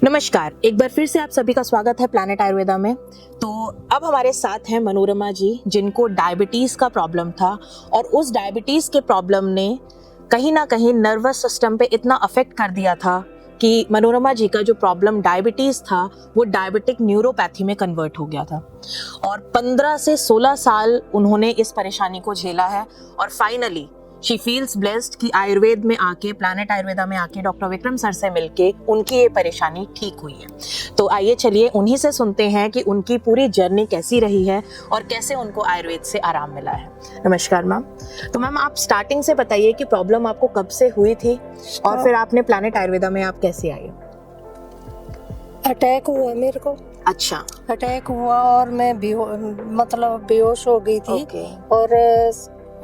नमस्कार, एक बार फिर से आप सभी का स्वागत है प्लैनेट आयुर्वेदा में। तो अब हमारे साथ हैं मनोरमा जी, जिनको डायबिटीज का प्रॉब्लम था और उस डायबिटीज के प्रॉब्लम ने कहीं ना कहीं नर्वस सिस्टम पे इतना अफेक्ट कर दिया था कि मनोरमा जी का जो प्रॉब्लम डायबिटीज था वो डायबिटिक न्यूरोपैथी में कन्वर्ट हो गया था और 15 से 16 साल उन्होंने इस परेशानी को झेला है और फाइनली शी फील्स ब्लेस्ड कि आयुर्वेद में आके, प्लैनेट आयुर्वेदा में आके डॉक्टर विक्रम सर से मिलके उनकी ये परेशानी ठीक हुई है। तो आइए चलिए उन्हीं से सुनते हैं कि उनकी पूरी जर्नी कैसी रही है और कैसे उनको आयुर्वेद से आराम मिला है। नमस्कार मैम। तो मैम आप स्टार्टिंग से बताइए कि प्रॉब्लम आपको कब से हुई थी और फिर आपने प्लैनेट आयुर्वेदा में आप कैसे आए? अटैक हुआ मेरे को। अच्छा। अटैक हुआ और मैं बेहोश हो गई थी। और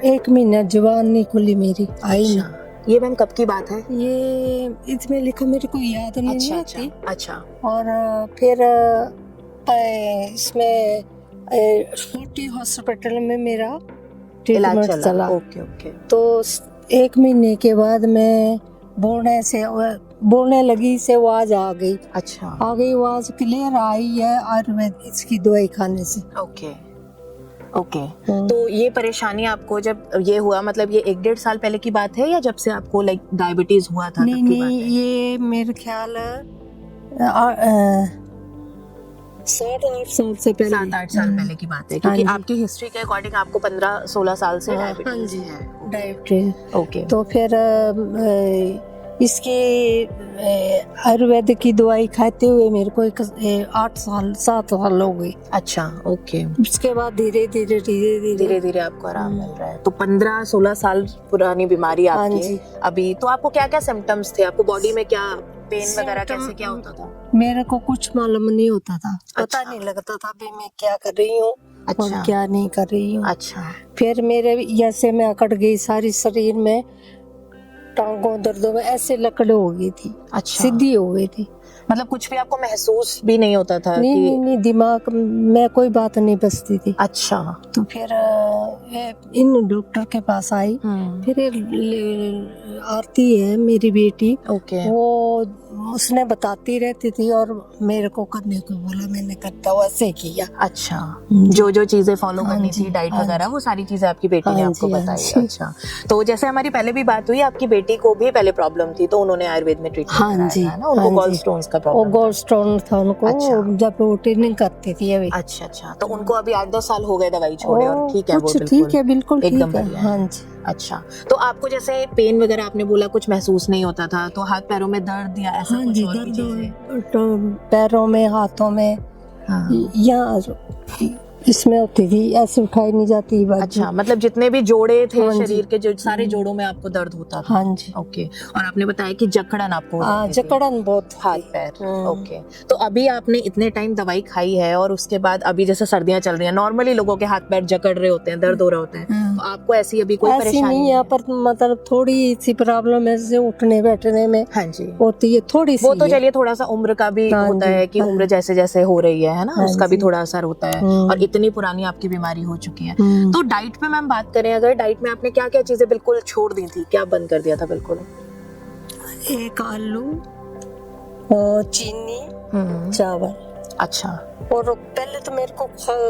1 महीना जुबान नहीं खुली मेरी, आई ना। ये मैम कब की बात है? ये इसमें लिखा मेरे को याद नहीं आती। अच्छा। और फिर इसमें छोटी हॉस्पिटल में मेरा ट्रीटमेंट चला। ओके। तो 1 महीने के बाद मैं बोलने लगी से आवाज आ गई। अच्छा। आ गई, आवाज क्लियर आई है आयुर्वेद इसकी दवाई खाने से। ओके। तो ये परेशानी आपको जब ये हुआ, मतलब ये 1-1.5 साल पहले की बात है या जब से आपको डायबिटीज हुआ था? नहीं, ये मेरे ख्याल 7-8 साल से पहले। 7-8 साल पहले की बात है, क्योंकि आपकी हिस्ट्री के अकॉर्डिंग आपको 15-16 साल से डायबिटीज है। डायबिटीज। ओके। तो फिर इसकी आयुर्वेद की दवाई खाते हुए मेरे को 7 साल हो गई। अच्छा। ओके। उसके बाद धीरे धीरे आपको आराम मिल रहा है। तो 15-16 साल पुरानी बीमारी आपकी अभी। तो आपको क्या क्या सिम्टम्स थे? आपको बॉडी में क्या पेन वगैरह कैसे क्या होता था? मेरे को कुछ मालूम नहीं होता था। पता नहीं लगता था भी मैं क्या कर रही हूँ और क्या नहीं कर रही हूँ। अच्छा। फिर मेरे जैसे मैं अकड़ गई, सारी शरीर में टांगों दर्दों में ऐसे लकड़ हो गई थी। अच्छा। सीधी हो गई थी। मतलब कुछ भी आपको महसूस भी नहीं होता था? नहीं, दिमाग में कोई बात नहीं बसती थी। अच्छा। तो फिर इन डॉक्टर के पास आई। फिर आरती है मेरी बेटी। ओके। वो उसने बताती रहती थी और मेरे को करने को बोला, मैंने करता वैसे किया। अच्छा। जो चीजें फॉलो करनी थी, डाइट वगैरह, वो सारी चीजें आपकी बेटी ने आपको बताई। अच्छा। तो जैसे हमारी पहले भी बात हुई, आपकी बेटी को भी पहले प्रॉब्लम थी तो उन्होंने आयुर्वेद में ट्रीटमेंट कराया ना? उनको गॉल स्टोन्स का प्रॉब्लम। गॉल स्टोन था उनको। जब वो ट्रेनिंग करती थी अभी। अच्छा। तो उनको अभी 8-10 साल हो गए दवाई छोड़े और ठीक है वो? ठीक है, बिल्कुल एकदम ठीक है। बढ़िया। हाँ जी। अच्छा। तो आपको जैसे पेन वगैरह आपने बोला कुछ महसूस नहीं होता था, तो हाथ पैरों में दर्द या ऐसा कुछ और भी चीजें? तो पैरों में, हाथों में, या इसमें होती थी, ऐसे उठाई नहीं जाती। अच्छा। मतलब जितने भी जोड़े थे शरीर के, जो सारे जोड़ों में आपको दर्द होता था? हाँ जी। ओके। और आपने बताया कि जकड़न आपको? जकड़न बहुत, हाथ पैर। ओके। तो अभी आपने इतने टाइम दवाई खाई है और उसके बाद अभी जैसे सर्दियां चल रही हैं, नॉर्मली लोगों के हाथ पैर जकड़ रहे होते हैं, दर्द हो रहा होता है, तो आपको ऐसी अभी कोई परेशानी नहीं है? पर मतलब थोड़ी सी प्रॉब्लम है, जैसे उठने बैठने में। हाँ जी। होती है थोड़ी सी। वो तो चलिए थोड़ा सा उम्र का भी होता है कि उम्र जैसे जैसे हो रही है ना, उसका भी थोड़ा असर होता है। और इतनी पुरानी आपकी बीमारी हो चुकी है। तो डाइट पे मैम बात करें, अगर डाइट में आपने क्या क्या चीजें बिल्कुल छोड़ दी थी, क्या बंद कर दिया था बिल्कुल? एक आलू और चीनी, चावल। अच्छा। और पहले तो मेरे को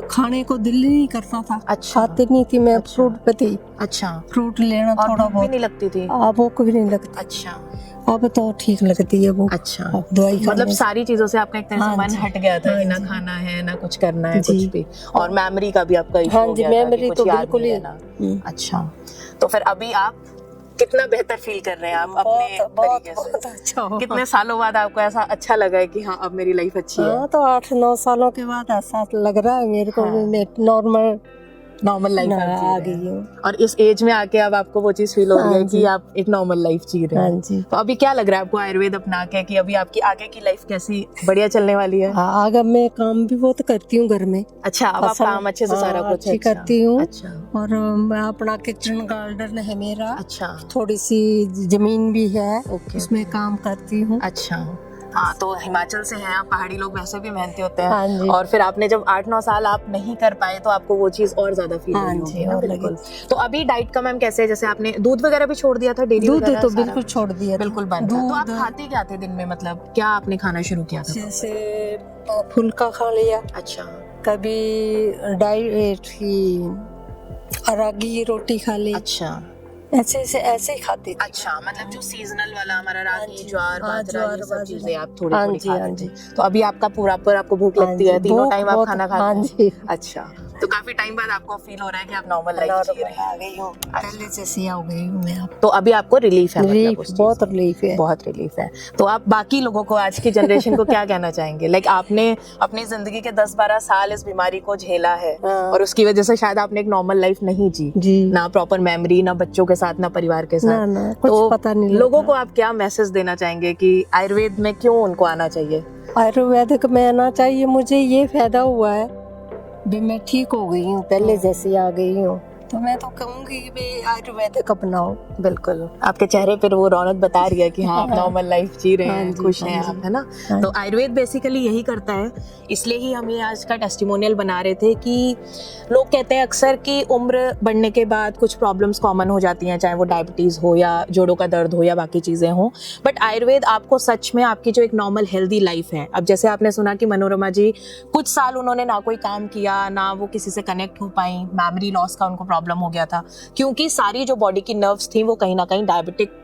खाने को दिल नहीं करता था। अच्छा। खाती नहीं थी मैं। फ्रूट पे थी। अच्छा। फ्रूट लेना थोड़ा बहुत नहीं लगती थी? वो कभी नहीं लगती। अच्छा। अब तो ठीक लगती है वो। अच्छा। दवाई मतलब सारी चीजों से आपका एक तरह से मन हट गया था कि ना खाना है ना कुछ करना है कुछ भी, और मेमोरी का भी आपका इशू हो गया था? मेमोरी तो बिल्कुल ही। अच्छा। तो फिर अभी आप कितना बेहतर फील कर रहे हैं आप अपने तरीके से? बहुत अच्छा। कितने सालों बाद आपको ऐसा अच्छा लगा है कि हाँ अब मेरी लाइफ अच्छी है? तो 8-9 सालों के बाद ऐसा लग रहा है मेरे को। मैं नॉर्मल लाइफ आ गई हूँ। और इस एज में आके अब आपको वो चीज फील हो रही है कि आप एक नॉर्मल लाइफ जी रहे हैं। तो अभी क्या लग रहा है आपको आयुर्वेद अपना के कि अभी आपकी आगे की लाइफ कैसी बढ़िया चलने वाली है? आगे मैं काम भी बहुत करती हूँ घर में। अच्छा। अब आप काम अच्छे से सारा कुछ करती हूँ। अच्छा। और अपना किचन गार्डन है मेरा। अच्छा। थोड़ी सी जमीन भी है, उसमें काम करती हूँ। अच्छा। हाँ, तो हिमाचल से हैं आप, पहाड़ी लोग वैसे भी मेहनती होते हैं। हाँ जी। और फिर आपने जब 8-9 साल आप नहीं कर पाए तो आपको वो चीज और ज्यादा फील हाँ हुई जी, होगी ना। और बिल्कुल। तो अभी डाइट का मैम कैसे है, जैसे आपने दूध वगैरह भी छोड़ दिया था, डेयरी दूध वगैरह तो सारा? बिल्कुल छोड़ दिया था। बिल्कुल बंद था। तो आप दूध- खाते क्या थे दिन में, मतलब क्या आपने खाना शुरू किया था? जैसे फुल्का खा लिया, अच्छा कभी डाइट की रागी की रोटी खा ली, अच्छा ऐसे ही खाती थी। अच्छा, मतलब जो सीजनल वाला हमारा रागी, जी, ज्वार, हाँ, बाजरा, ज्वार, ये सब बाजरा। चीजें आप थोड़ी हाँ थोड़ी जी, खा हाँ लेते जी। हैं। तो अभी आपका पूरा पर आपको भूख हाँ लगती है, जी, तीनों भूख टाइम आप बहुत- खाना खाते हाँ हैं? जी। अच्छा, तो काफी टाइम बाद आपको फील हो रहा है कि आप नॉर्मल लाइफ जी रहे हैं। आ गई हूँ, पहले जैसे हो गई हूँ मैं अब। तो अभी आपको रिलीफ है, मतलब रिलीफ, उस चीज बहुत से? रिलीफ है। बहुत रिलीफ है। तो आप बाकी लोगों को, आज की जनरेशन को क्या कहना चाहेंगे? लाइक आपने अपनी जिंदगी के 10-12 साल इस बीमारी को झेला है हाँ। और उसकी वजह से शायद आपने एक नॉर्मल लाइफ नहीं जी, जी ना प्रॉपर मेमोरी, ना बच्चों के साथ, ना परिवार के साथ। ना कुछ तो पता नहीं लोगों लगता। को आप क्या मैसेज देना चाहेंगे कि आयुर्वेद में क्यों उनको आना चाहिए? आयुर्वेदिक में आना चाहिए, मुझे ये फायदा हुआ है भी मैं ठीक हो गई हूँ, पहले जैसी आ गई हूँ। तो मैं तो कहूँगी कि भाई आयुर्वेदिक अपनाओ। बिल्कुल, आपके चेहरे पर वो रौनक बता रही है कि हाँ, आप नॉर्मल लाइफ जी रहे हाँ हैं, जी, खुश हाँ हैं जी। आप, है ना? हाँ तो आयुर्वेद बेसिकली यही करता है, इसलिए ही हम ये आज का टेस्टिमोनियल बना रहे थे कि लोग कहते हैं अक्सर कि उम्र बढ़ने के बाद कुछ प्रॉब्लम्स कॉमन हो जाती हैं, चाहे वो डायबिटीज़ हो या जोड़ों का दर्द हो या बाकी चीज़ें हों, बट आयुर्वेद आपको सच में आपकी जो एक नॉर्मल हेल्दी लाइफ है, अब जैसे आपने सुना कि मनोरमा जी कुछ साल उन्होंने ना कोई काम किया, ना वो किसी से कनेक्ट हो पाई, मेमोरी लॉस का उनको प्रॉब्लम हो गया था, क्योंकि सारी जो बॉडी की नर्व्स थी वो कहीं ना कहीं डायबिटिक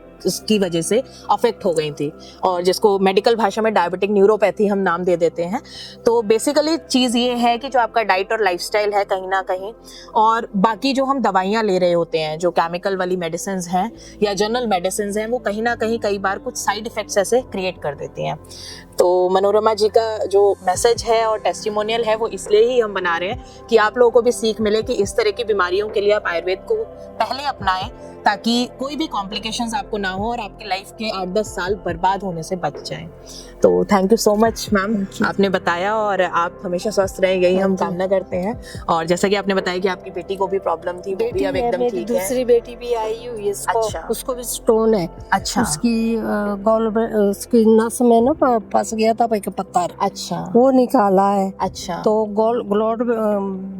की वजह से अफेक्ट हो गई थी, और जिसको मेडिकल भाषा में डायबिटिक न्यूरोपैथी हम नाम दे देते हैं। तो बेसिकली चीज़ ये है कि जो आपका डाइट और लाइफस्टाइल है कहीं ना कहीं, और बाकी जो हम दवाइयाँ ले रहे होते हैं, जो केमिकल वाली मेडिसिन हैं या जनरल मेडिसिन हैं, वो कहीं ना कहीं कई बार कुछ साइड इफेक्ट्स ऐसे क्रिएट कर देती हैं। तो मनोरमा जी का जो मैसेज है और टेस्टिमोनियल है वो इसलिए ही हम बना रहे हैं कि आप लोगों को भी सीख मिले कि इस तरह की बीमारियों के लिए आप आयुर्वेद को पहले अपनाएं, ताकि कोई भी कॉम्प्लिकेशंस आपको ना हो और आपके लाइफ के 8-10 साल बर्बाद होने से बच जाएं। तो thank you so much ma'am, आपने बताया, और आप हमेशा स्वस्थ रहें, यही हम कामना करते हैं। और जैसा कि आपने बताया कि आपकी बेटी को भी प्रॉब्लम थी, वो भी अब एकदम मेरी ठीक है। दूसरी बेटी भी आई हुई है, अच्छा। उसको भी स्टोन है। अच्छा उसकी उसकी नस में ना फंस गया था एक पत्थर, अच्छा वो निकाला है। अच्छा तो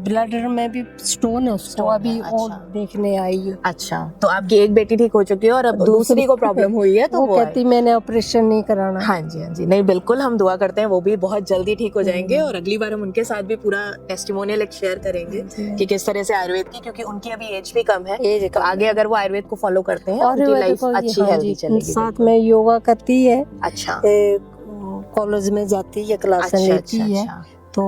ब्लडर में भी स्टोन है उसको, Stone अभी है, और अच्छा। देखने आई है। अच्छा, तो आपकी एक बेटी ठीक हो चुकी है और अब दूसरी को प्रॉब्लम हुई है, तो वो कहती मैंने ऑपरेशन नहीं कराना। हाँ जी, हाँ जी, नहीं बिल्कुल, हम दुआ करते हैं वो भी बहुत जल्दी ठीक हो जाएंगे, और अगली बार हम उनके साथ भी पूरा टेस्टिमोनियल एक शेयर करेंगे कि किस तरह से आयुर्वेद की, क्योंकि उनकी अभी एज भी कम है, एज तो आगे अगर वो आयुर्वेद को फॉलो करते हैं और उनकी लाइफ अच्छी हेल्दी चलेगी। साथ में योगा करती है, अच्छा कॉलेज में जाती है, क्लास अच्छा लेती है। अच्छा, तो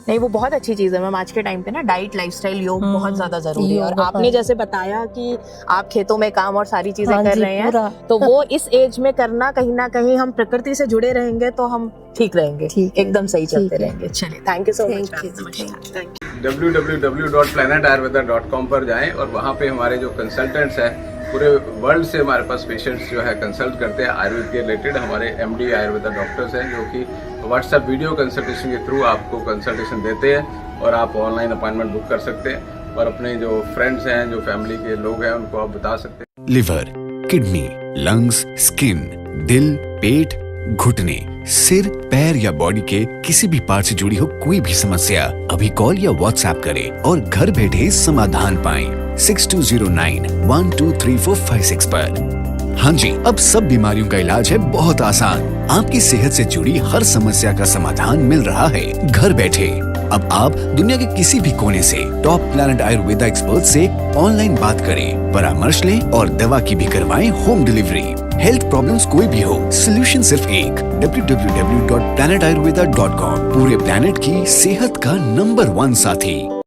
नहीं वो बहुत अच्छी चीज है मैम। आज के टाइम पे ना डाइट, लाइफस्टाइल, योग बहुत ज्यादा जरूरी है, और योग, आपने हाँ। जैसे बताया कि आप खेतों में काम और सारी चीजें हाँ कर जी, रहे हैं, पूरा। तो वो इस एज में करना, कहीं ना कहीं हम प्रकृति से जुड़े रहेंगे तो हम ठीक रहेंगे, ठीक है, एकदम सही चलते ठीक है। रहेंगे। चलिए, thank you so much Thank you, ma'am, नमस्कार, थैंक यू। www.planetayurveda.com पर जाएं और वहाँ पे हमारे जो कंसल्टेंट्स हैं, पूरे वर्ल्ड से हमारे पास पेशेंट्स जो है कंसल्ट करते हैं आयुर्वेद के रिलेटेड। हमारे एमडी आयुर्वेदा डॉक्टर्स हैं जो कि व्हाट्सएप वीडियो कंसल्टेशन के थ्रू आपको कंसल्टेशन देते हैं, और आप ऑनलाइन अपॉइंटमेंट बुक कर सकते हैं, और अपने जो फ्रेंड्स हैं, जो फैमिली के लोग हैं, उनको आप बता सकते हैं। लिवर, किडनी, लंग्स, स्किन, दिल, पेट, घुटने, सिर, पैर या बॉडी के किसी भी पार्ट से जुड़ी हो कोई भी समस्या, अभी कॉल या व्हाट्सएप करें और घर बैठे समाधान पाएं 6209123456 पर। हाँ जी, अब सब बीमारियों का इलाज है बहुत आसान। आपकी सेहत से जुड़ी हर समस्या का समाधान मिल रहा है घर बैठे। अब आप दुनिया के किसी भी कोने से टॉप प्लैनेट आयुर्वेदा एक्सपर्ट से ऑनलाइन बात करें, परामर्श लें और दवा की भी करवाएं होम डिलीवरी। हेल्थ प्रॉब्लम्स कोई भी हो, सोल्यूशन सिर्फ एक, www.planetayurveda.com। पूरे प्लैनेट की सेहत का नंबर 1 साथी।